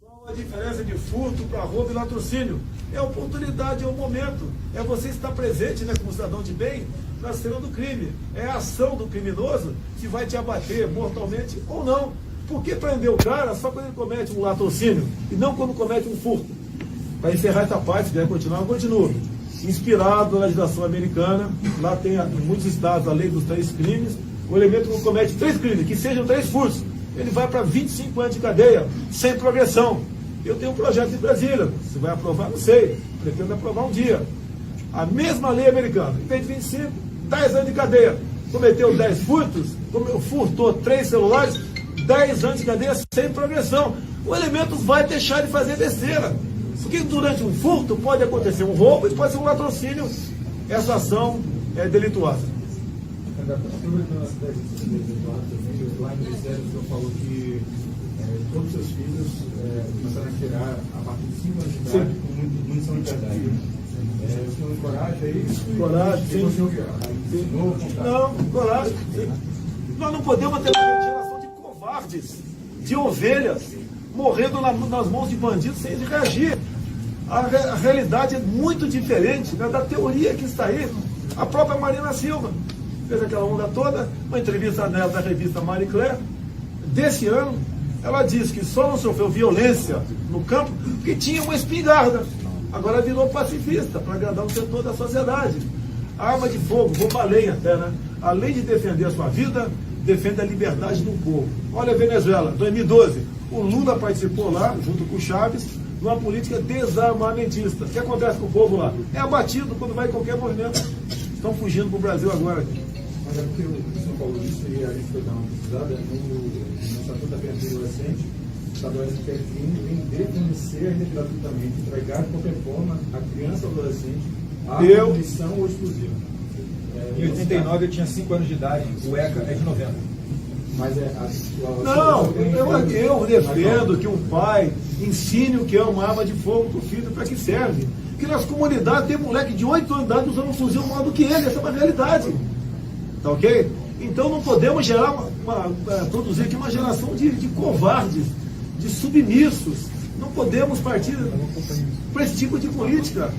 Qual a diferença de furto para roubo e latrocínio? É a oportunidade, é o momento. É você estar presente, né, como cidadão de bem na cena do crime. É a ação do criminoso que vai te abater mortalmente ou não. Por que prender o cara só quando ele comete um latrocínio e não quando comete um furto? Para encerrar essa parte, se quiser continuar, eu continuo. Inspirado na legislação americana, lá tem em muitos estados a lei dos 3 crimes, o elemento que comete 3 crimes, que sejam 3 furtos, ele vai para 25 anos de cadeia, sem progressão. Eu tenho um projeto em Brasília, se vai aprovar, não sei, pretendo aprovar um dia. A mesma lei americana, em vez de 25, 10 anos de cadeia. Cometeu 10 furtos, furtou 3 celulares, 10 anos de cadeia sem progressão. O elemento vai deixar de fazer besteira. Porque durante um furto pode acontecer um roubo e pode ser um latrocínio. Essa ação é delituosa. Lá no Ministério, o senhor falou que todos os seus filhos começaram a tirar a partir de 5 anos de idade com munição de verdade. O senhor encoraja isso? Coragem, sim. Não, coragem. Sim. Nós não podemos ter uma geração de covardes, de ovelhas, morrendo nas mãos de bandidos sem reagir. A realidade é muito diferente, né, da teoria que está aí. A própria Marina Silva fez aquela onda toda, uma entrevista nela da revista Marie Claire, desse ano. Ela disse que só não sofreu violência no campo porque tinha uma espingarda. agora virou pacifista, para agradar um setor da sociedade. A arma de fogo, rouba além até, né? Além de defender a sua vida, defende a liberdade do povo. Olha a Venezuela, 2012, o Lula participou lá, junto com o Chaves, de uma política desarmamentista. O que acontece com o povo lá? É abatido quando vai em qualquer movimento. Estão fugindo para o Brasil agora. Mas é porque o senhor falou isso e a gente foi dar uma pesquisada no Estatuto da Criança e do Adolescente, estabelece que é crime vender, fornecer ainda gratuitamente, entregar de qualquer forma a criança ou adolescente a munição ou explosivo. Em 89 eu tinha 5 anos de idade, o ECA é de 90. Mas não, eu defendo que um pai ensine o que é uma arma de fogo para o filho, para que serve. Porque nas comunidades tem moleque de 8 anos de idade usando um fuzil maior do que ele, essa é uma realidade. Tá ok? Então não podemos gerar produzir aqui uma geração de covardes, de submissos. Não podemos partir para esse tipo de política.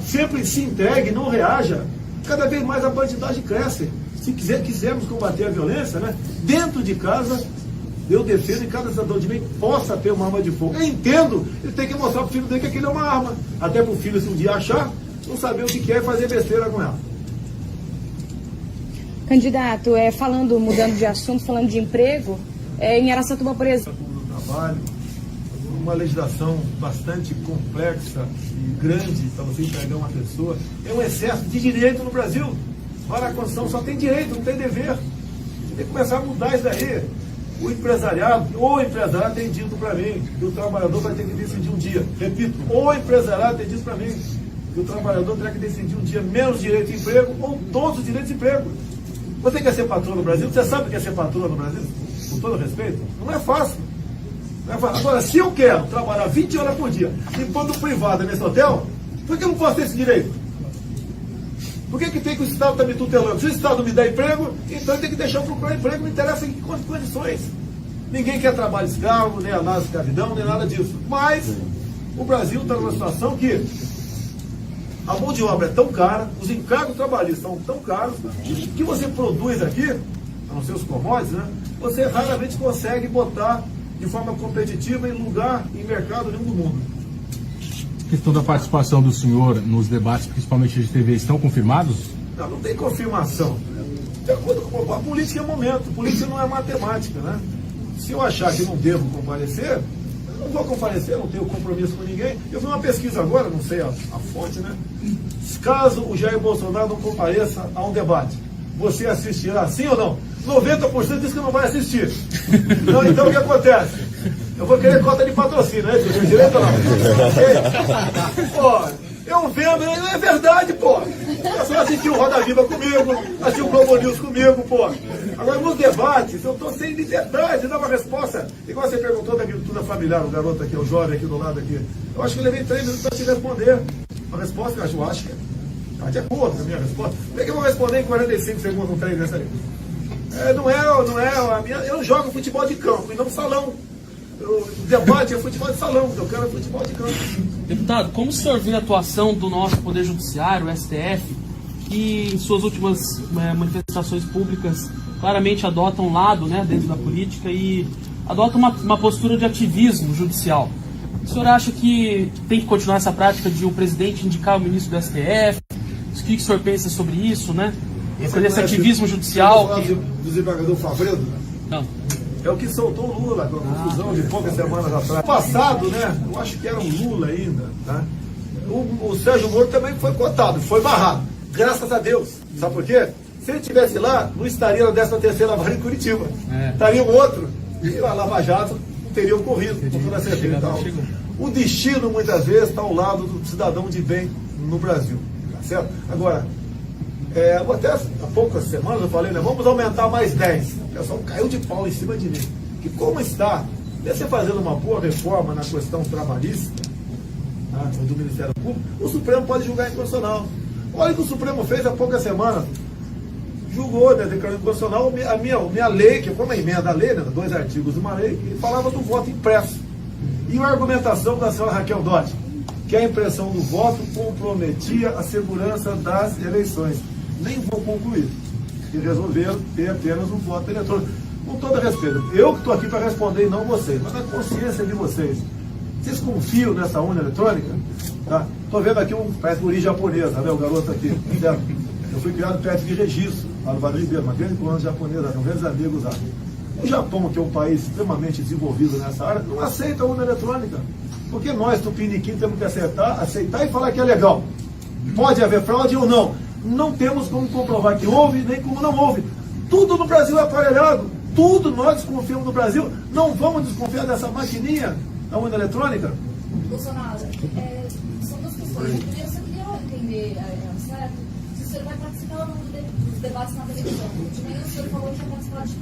Sempre se entregue, não reaja. Cada vez mais a bandidagem cresce. Se quisermos combater a violência, né, dentro de casa, eu defendo que cada cidadão de bem possa ter uma arma de fogo. Eu entendo, ele tem que mostrar para o filho dele que aquilo é uma arma. Até para o filho, se um dia achar, não saber o que é e fazer besteira com ela. Candidato, mudando de assunto, falando de emprego, em Araçatuba, por exemplo. Trabalho, uma legislação bastante complexa e grande para você empregar uma pessoa. É um excesso de direito no Brasil. Olha, a Constituição só tem direito, não tem dever. Tem que começar a mudar isso daí. O empresariado tem dito para mim que o trabalhador vai ter que decidir um dia. Repito, o empresariado tem dito para mim que o trabalhador terá que decidir um dia menos direito de emprego ou todos os direitos de emprego. Você quer ser patrão no Brasil? Você sabe o que é ser patrão no Brasil? Com todo respeito? Não é fácil. Não é fácil. Agora, se eu quero trabalhar 20 horas por dia enquanto privado nesse hotel, por que eu não posso ter esse direito? Por que tem que o Estado está me tutelando? Se o Estado me dá emprego, então ele tem que deixar eu procurar emprego, não interessa em que condições. Ninguém quer trabalho escravo, nem a escravidão, nem nada disso. Mas o Brasil está numa situação que a mão de obra é tão cara, os encargos trabalhistas são tão caros, que você produz aqui, a não ser os commodities, né, você raramente consegue botar de forma competitiva em lugar, em mercado nenhum do mundo. A questão da participação do senhor nos debates, principalmente de TV, estão confirmados? Não tem confirmação. De acordo com a política é momento, política não é matemática, né? Se eu achar que não devo comparecer, eu não vou comparecer, não tenho compromisso com ninguém. Eu vi uma pesquisa agora, não sei a fonte, né? Caso o Jair Bolsonaro não compareça a um debate, você assistirá sim ou não? 90% diz que não vai assistir. Então o que acontece? Eu vou querer cota de patrocínio, né? Tem direito ou não? Pô, eu vendo, é verdade, pô. Você assistiu o Roda Viva comigo, assistiu o Globo News comigo, pô. Agora, nos debates, eu estou sem liberdade de dar uma resposta. Igual você perguntou da agricultura familiar, o garoto aqui, o jovem aqui do lado aqui. Eu acho que eu levei 3 minutos para te responder. A resposta que eu acho que está de acordo com a minha resposta. Como é que eu vou responder em 45 segundos um trem dessa aí? Eu jogo futebol de campo e não salão. O debate é futebol de salão, eu quero futebol de campo. Deputado, como o senhor vê a atuação do nosso Poder Judiciário, o STF, que em suas últimas manifestações públicas claramente adota um lado, né, dentro da política e adota uma postura de ativismo judicial? O senhor acha que tem que continuar essa prática de o presidente indicar o ministro do STF? O que o senhor pensa sobre isso, né? Esse ativismo judicial. Do desembargador Favredo? Não. É o que soltou o Lula, com a confusão de poucas semanas atrás. Passado, né? Eu acho que era um Lula ainda, tá? O Sérgio Moro também foi cotado, foi barrado. Graças a Deus. Sabe por quê? Se ele estivesse lá, não estaria na 13ª vara em Curitiba. Estaria um outro. E a Lava Jato não teria ocorrido, com toda certeza. Então, o destino, muitas vezes, está ao lado do cidadão de bem no Brasil. Tá certo? Agora, até há poucas semanas eu falei, né, vamos aumentar mais 10. O pessoal caiu de pau em cima de mim. Que como está, você fazendo uma boa reforma na questão trabalhista, tá, do Ministério Público, o Supremo pode julgar inconstitucional. Olha o que o Supremo fez há poucas semanas. Julgou, né, declarando inconstitucional a minha lei, que foi uma emenda à lei, né, 2 artigos de uma lei, que falava do voto impresso. E a argumentação da senhora Raquel Dodge, que a impressão do voto comprometia a segurança das eleições. Nem vou concluir. E resolveram ter apenas um voto eletrônico. Com todo respeito, eu que estou aqui para responder e não vocês, mas na consciência de vocês. Vocês confiam nessa urna eletrônica? Tá? Tô vendo aqui parece origem japonesa, né? O garoto aqui. Certo? Eu fui criado perto de Registro, lá no Vale do Ribeiro, uma grande colônia japonesa, com grandes amigos lá. O Japão, que é um país extremamente desenvolvido nessa área, não aceita a urna eletrônica. Porque nós, tupiniquim, temos que aceitar e falar que é legal. Pode haver fraude ou não. Não temos como comprovar que houve, nem como não houve. Tudo no Brasil é aparelhado. Tudo nós desconfiamos no Brasil. Não vamos desconfiar dessa maquininha da urna eletrônica? Bolsonaro, são duas questões. Primeiro, eu só queria entender, certo, se o senhor vai participar ou não dos debates na televisão. De manhã o senhor falou que ia participar de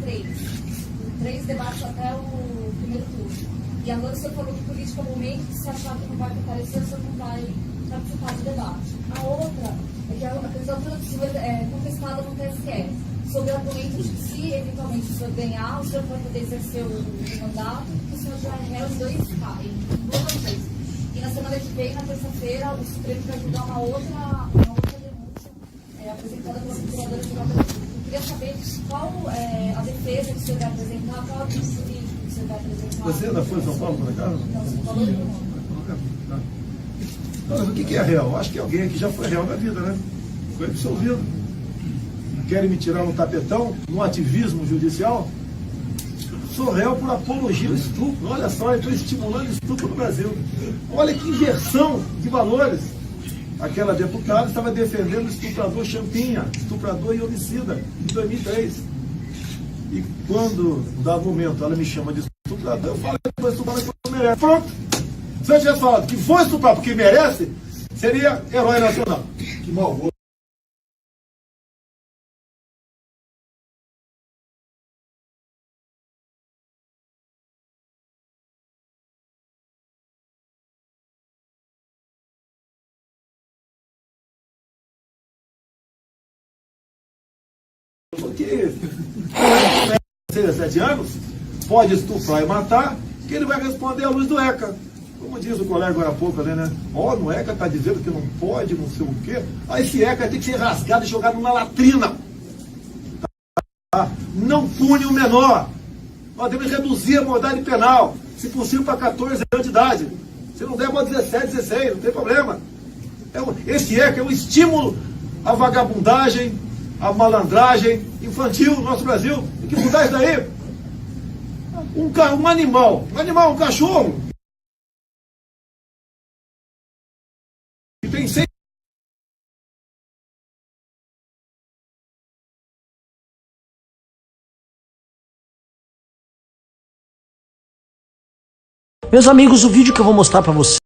três debates até o primeiro turno. E agora o senhor falou que política é o momento que se achar que não vai comparecer, o senhor não vai participar do debate. A outra é que a candidatura do senhor é contestada no TSE, sobre o argumento de que se eventualmente o senhor ganhar, o senhor vai poder exercer o mandato, que o senhor já é os dois duas vezes. E na semana que vem, na terça-feira, o Supremo vai julgar uma outra denúncia apresentada pela Procuradora-Geral da República. Eu queria saber qual a defesa que o senhor vai apresentar, qual é o tipo jurídico que o senhor vai apresentar. Você ainda foi em São Paulo, por acaso? Não, São Paulo não. Mas o que é real? Acho que alguém aqui já foi real na vida, né? Foi absolvido. Querem me tirar no tapetão, no ativismo judicial? Sou réu por apologia ao estupro. Olha só, eu estou estimulando estupro no Brasil. Olha que inversão de valores. Aquela deputada estava defendendo o estuprador Champinha, estuprador e homicida, em 2003. E quando, dado momento, ela me chama de estuprador, eu falo que foi estuprador porque merece. Pronto. Se eu tivesse falado que foi estuprar porque merece, seria herói nacional. Que mau gosto. Porque 17 anos pode estuprar e matar, que ele vai responder à luz do ECA. Como diz o colega agora há pouco, né? Ó, no ECA está dizendo que não pode, não sei o quê. Aí esse ECA tem que ser rasgado e jogado numa latrina. Tá? Não pune o menor. Nós devemos reduzir a modalidade penal, se possível para 14 anos de idade. Se não der para 17, 16, não tem problema. Esse ECA é um estímulo à vagabundagem, à malandragem infantil no nosso Brasil. Tem que mudar isso daí. Um animal, um cachorro, que tem 100. Meus amigos, o vídeo que eu vou mostrar para vocês